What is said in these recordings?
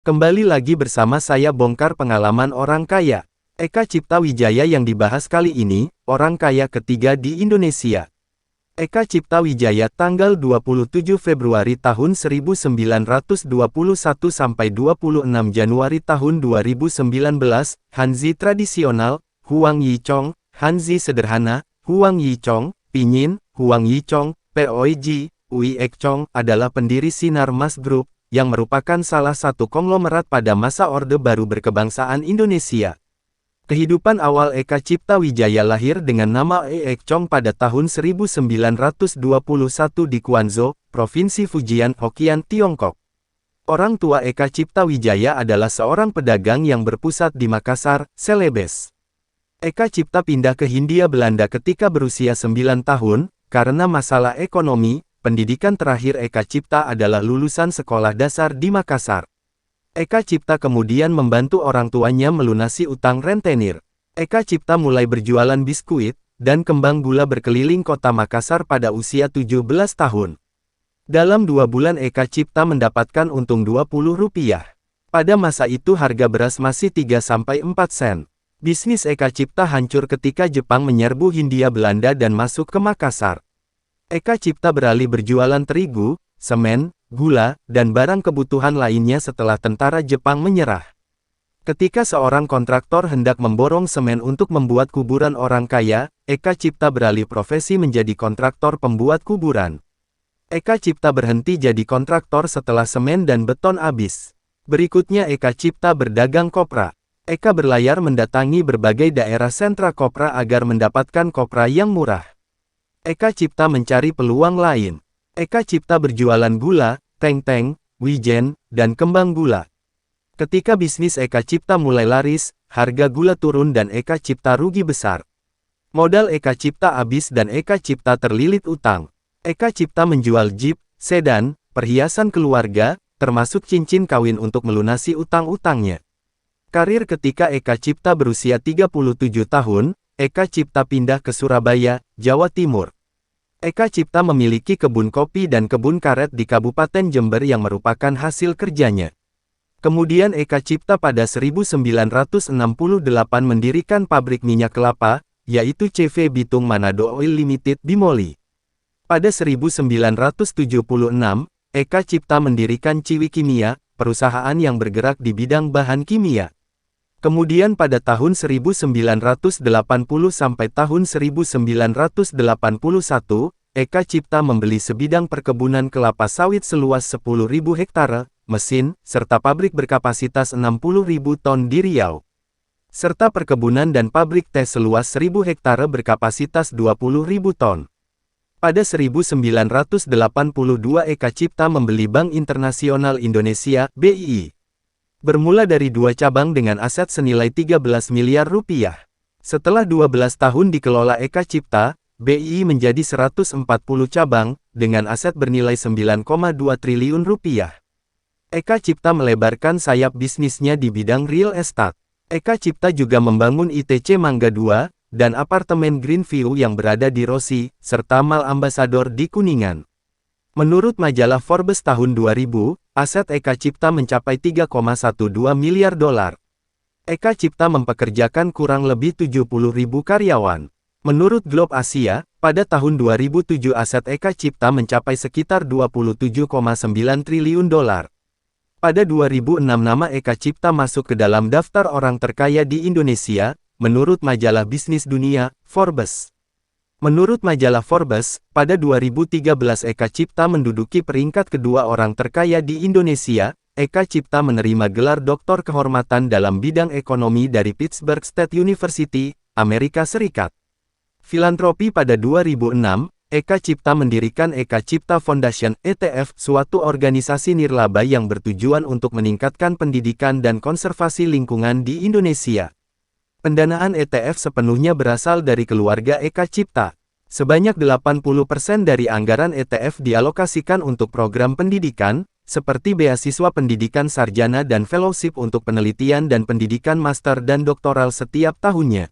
Kembali lagi bersama saya bongkar pengalaman orang kaya. Eka Cipta Wijaya yang dibahas kali ini, orang kaya ketiga di Indonesia. Eka Cipta Wijaya tanggal 27 Februari tahun 1921 sampai 26 Januari tahun 2019, Hanzi tradisional, Huang Yichong, Hanzi sederhana, Huang Yichong, Pinyin, Huang Yichong, POIG, Ui Ekchong adalah pendiri Sinar Mas Group, yang merupakan salah satu konglomerat pada masa Orde Baru berkebangsaan Indonesia. Kehidupan awal Eka Cipta Wijaya lahir dengan nama E Ekchong pada tahun 1921 di Quanzhou, Provinsi Fujian, Hokkien, Tiongkok. Orang tua Eka Cipta Wijaya adalah seorang pedagang yang berpusat di Makassar, Celebes. Eka Cipta pindah ke Hindia Belanda ketika berusia 9 tahun, karena masalah ekonomi. Pendidikan terakhir Eka Cipta adalah lulusan sekolah dasar di Makassar. Eka Cipta kemudian membantu orang tuanya melunasi utang rentenir. Eka Cipta mulai berjualan biskuit dan kembang gula berkeliling kota Makassar pada usia 17 tahun. Dalam 2 bulan Eka Cipta mendapatkan untung Rp20. Pada masa itu harga beras masih 3-4 sen. Bisnis Eka Cipta hancur ketika Jepang menyerbu Hindia Belanda dan masuk ke Makassar. Eka Cipta beralih berjualan terigu, semen, gula, dan barang kebutuhan lainnya setelah tentara Jepang menyerah. Ketika seorang kontraktor hendak memborong semen untuk membuat kuburan orang kaya, Eka Cipta beralih profesi menjadi kontraktor pembuat kuburan. Eka Cipta berhenti jadi kontraktor setelah semen dan beton habis. Berikutnya Eka Cipta berdagang kopra. Eka berlayar mendatangi berbagai daerah sentra kopra agar mendapatkan kopra yang murah. Eka Cipta mencari peluang lain. Eka Cipta berjualan gula, teng-teng, wijen, dan kembang gula. Ketika bisnis Eka Cipta mulai laris, harga gula turun dan Eka Cipta rugi besar. Modal Eka Cipta habis dan Eka Cipta terlilit utang. Eka Cipta menjual jeep, sedan, perhiasan keluarga, termasuk cincin kawin untuk melunasi utang-utangnya. Karir ketika Eka Cipta berusia 37 tahun, Eka Cipta pindah ke Surabaya, Jawa Timur. Eka Cipta memiliki kebun kopi dan kebun karet di Kabupaten Jember yang merupakan hasil kerjanya. Kemudian Eka Cipta pada 1968 mendirikan pabrik minyak kelapa, yaitu CV Bitung Manado Oil Limited Bimoli. Pada 1976, Eka Cipta mendirikan Ciwi Kimia, perusahaan yang bergerak di bidang bahan kimia. Kemudian pada tahun 1980 sampai tahun 1981, Eka Cipta membeli sebidang perkebunan kelapa sawit seluas 10.000 hektare, mesin, serta pabrik berkapasitas 60.000 ton di Riau. Serta perkebunan dan pabrik teh seluas 1.000 hektare berkapasitas 20.000 ton. Pada 1982 Eka Cipta membeli Bank Internasional Indonesia, BII. Bermula dari 2 cabang dengan aset senilai 13 miliar rupiah. Setelah 12 tahun dikelola Eka Cipta, BII menjadi 140 cabang, dengan aset bernilai 9,2 triliun rupiah. Eka Cipta melebarkan sayap bisnisnya di bidang real estate. Eka Cipta juga membangun ITC Mangga 2, dan apartemen Greenview yang berada di Rosi, serta Mall Ambassador di Kuningan. Menurut majalah Forbes tahun 2000, aset Eka Cipta mencapai 3,12 miliar dolar. Eka Cipta mempekerjakan kurang lebih 70.000 karyawan. Menurut Globe Asia, pada tahun 2007 aset Eka Cipta mencapai sekitar 27,9 triliun dolar. Pada 2006 nama Eka Cipta masuk ke dalam daftar orang terkaya di Indonesia, menurut majalah bisnis dunia, Forbes. Menurut majalah Forbes, pada 2013 Eka Cipta menduduki peringkat kedua orang terkaya di Indonesia. Eka Cipta menerima gelar doktor kehormatan dalam bidang ekonomi dari Pittsburgh State University, Amerika Serikat. Filantropi pada 2006, Eka Cipta mendirikan Eka Cipta Foundation ETF, suatu organisasi nirlaba yang bertujuan untuk meningkatkan pendidikan dan konservasi lingkungan di Indonesia. Pendanaan ETF sepenuhnya berasal dari keluarga Eka Cipta. Sebanyak 80% dari anggaran ETF dialokasikan untuk program pendidikan, seperti beasiswa pendidikan sarjana dan fellowship untuk penelitian dan pendidikan master dan doktoral setiap tahunnya.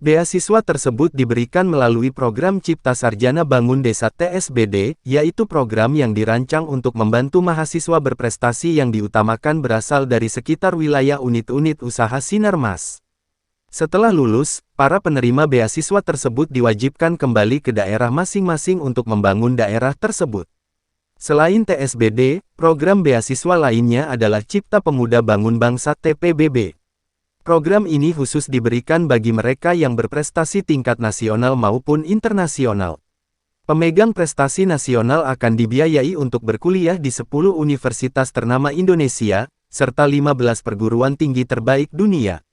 Beasiswa tersebut diberikan melalui program Cipta Sarjana Bangun Desa TSBD, yaitu program yang dirancang untuk membantu mahasiswa berprestasi yang diutamakan berasal dari sekitar wilayah unit-unit usaha Sinarmas. Setelah lulus, para penerima beasiswa tersebut diwajibkan kembali ke daerah masing-masing untuk membangun daerah tersebut. Selain TSBD, program beasiswa lainnya adalah Cipta Pemuda Bangun Bangsa TPBB. Program ini khusus diberikan bagi mereka yang berprestasi tingkat nasional maupun internasional. Pemegang prestasi nasional akan dibiayai untuk berkuliah di 10 universitas ternama Indonesia, serta 15 perguruan tinggi terbaik dunia.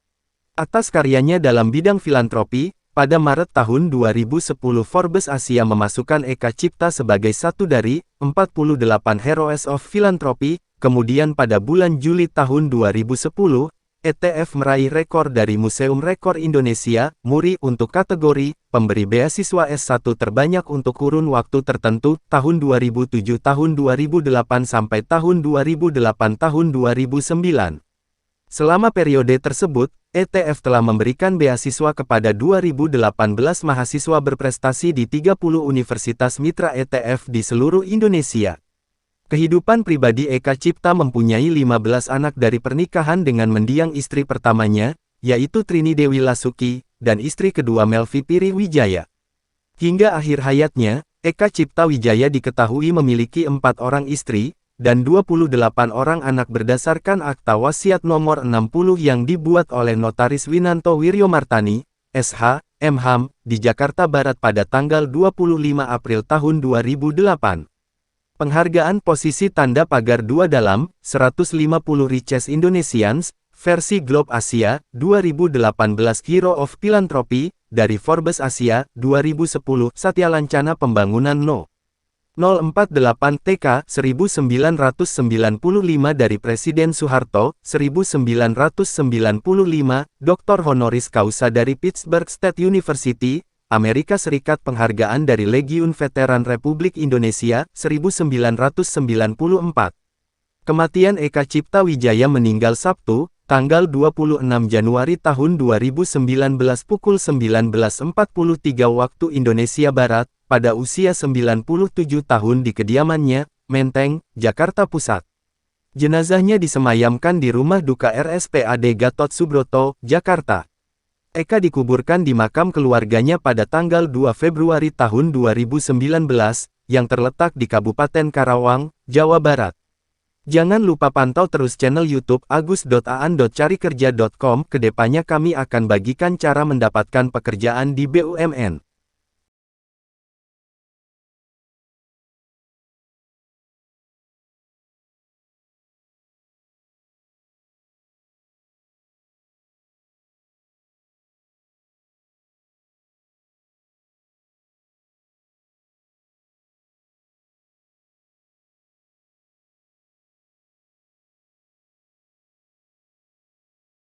Atas karyanya dalam bidang filantropi, pada Maret tahun 2010 Forbes Asia memasukkan Eka Cipta sebagai satu dari 48 Heroes of Philanthropy, kemudian pada bulan Juli tahun 2010, ETF meraih rekor dari Museum Rekor Indonesia, MURI untuk kategori pemberi beasiswa S1 terbanyak untuk kurun waktu tertentu, tahun 2007 tahun 2008 sampai tahun 2008 tahun 2009. Selama periode tersebut, ETF telah memberikan beasiswa kepada 2018 mahasiswa berprestasi di 30 universitas mitra ETF di seluruh Indonesia. Kehidupan pribadi Eka Cipta mempunyai 15 anak dari pernikahan dengan mendiang istri pertamanya, yaitu Trini Dewi Lasuki, dan istri kedua Melvi Piri Wijaya. Hingga akhir hayatnya, Eka Cipta Wijaya diketahui memiliki 4 orang istri, dan 28 orang anak berdasarkan Akta Wasiat nomor 60 yang dibuat oleh Notaris Winanto Wiryomartani, SH, MHAM, di Jakarta Barat pada tanggal 25 April tahun 2008. Penghargaan posisi tanda pagar 2 dalam 150 Richest Indonesians, versi Globe Asia, 2018 Hero of Philanthropy, dari Forbes Asia, 2010, Satya Lancana Pembangunan No. 048 TK, 1995 dari Presiden Soeharto, 1995, Dr. Honoris Causa dari Pittsburgh State University, Amerika Serikat. Penghargaan dari Legiun Veteran Republik Indonesia, 1994. Kematian Eka Cipta Wijaya meninggal Sabtu, tanggal 26 Januari tahun 2019 pukul 19.43 waktu Indonesia Barat, pada usia 97 tahun di kediamannya, Menteng, Jakarta Pusat. Jenazahnya disemayamkan di rumah duka RSPAD Gatot Subroto, Jakarta. Eka dikuburkan di makam keluarganya pada tanggal 2 Februari tahun 2019, yang terletak di Kabupaten Karawang, Jawa Barat. Jangan lupa pantau terus channel YouTube agus.aan.carikerja.com. Kedepannya kami akan bagikan cara mendapatkan pekerjaan di BUMN.